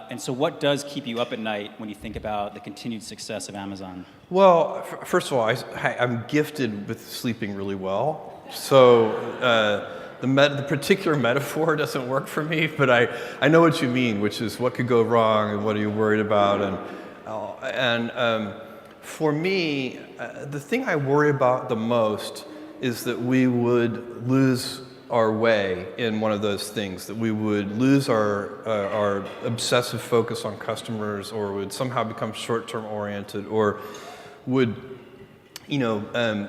And so what does keep you up at night when you think about the continued success of Amazon? Well, first of all, I'm gifted with sleeping really well. So the particular metaphor doesn't work for me, but I know what you mean, which is what could go wrong and what are you worried about. And for me, the thing I worry about the most is that we would lose our way in one of those things, that we would lose our obsessive focus on customers, or would somehow become short-term oriented, or would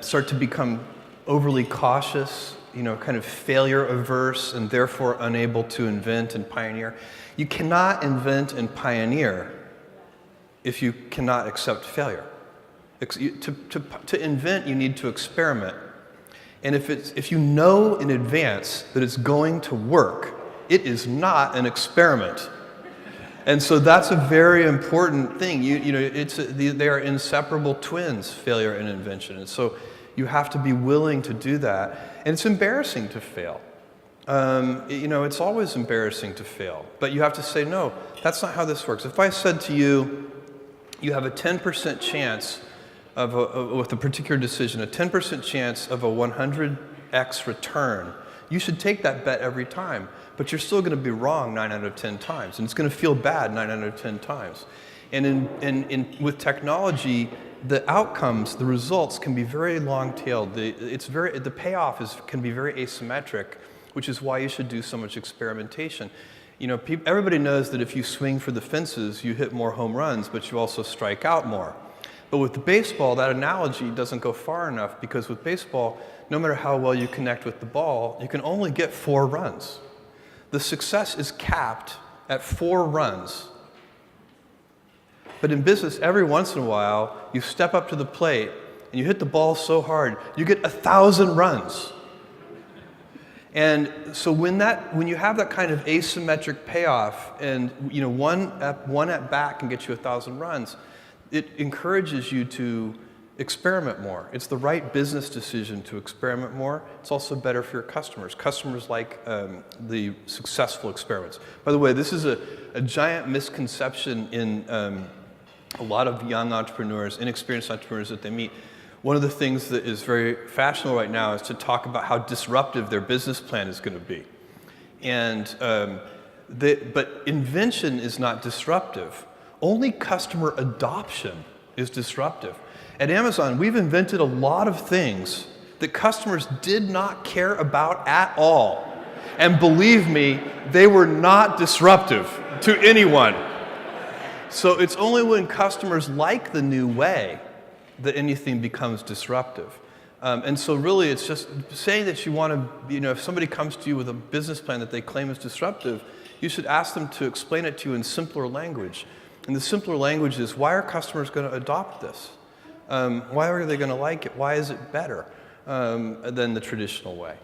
start to become overly cautious, kind of failure averse, and therefore unable to invent and pioneer. You cannot invent and pioneer if you cannot accept failure. To invent, you need to experiment. And if you know in advance that it's going to work, it is not an experiment. And so that's a very important thing. They are inseparable twins, failure and invention. And so you have to be willing to do that. And it's embarrassing to fail. It's always embarrassing to fail. But you have to say, no, that's not how this works. If I said to you, you have a 10% chance with a particular decision, a 10% chance of a 100x return, you should take that bet every time. But you're still going to be wrong 9 out of 10 times, and it's going to feel bad 9 out of 10 times. And with technology, the outcomes, the results can be very long-tailed. The payoff can be very asymmetric, which is why you should do so much experimentation. Everybody knows that if you swing for the fences, you hit more home runs, but you also strike out more. But with the baseball, that analogy doesn't go far enough, because with baseball, no matter how well you connect with the ball, you can only get 4 runs. The success is capped at 4 runs. But in business, every once in a while, you step up to the plate and you hit the ball so hard, you get 1,000 runs. And so when you have that kind of asymmetric payoff, and one at bat can get you 1,000 runs, it encourages you to experiment more. It's the right business decision to experiment more. It's also better for your customers. Customers like the successful experiments. By the way, this is a giant misconception in a lot of young entrepreneurs, inexperienced entrepreneurs that they meet. One of the things that is very fashionable right now is to talk about how disruptive their business plan is going to be. But invention is not disruptive. Only customer adoption is disruptive. At Amazon, we've invented a lot of things that customers did not care about at all. And believe me, they were not disruptive to anyone. So it's only when customers like the new way that anything becomes disruptive. And so really, it's just saying that you want to, if somebody comes to you with a business plan that they claim is disruptive, you should ask them to explain it to you in simpler language. And the simpler language is, why are customers going to adopt this? Why are they going to like it? Why is it better than the traditional way?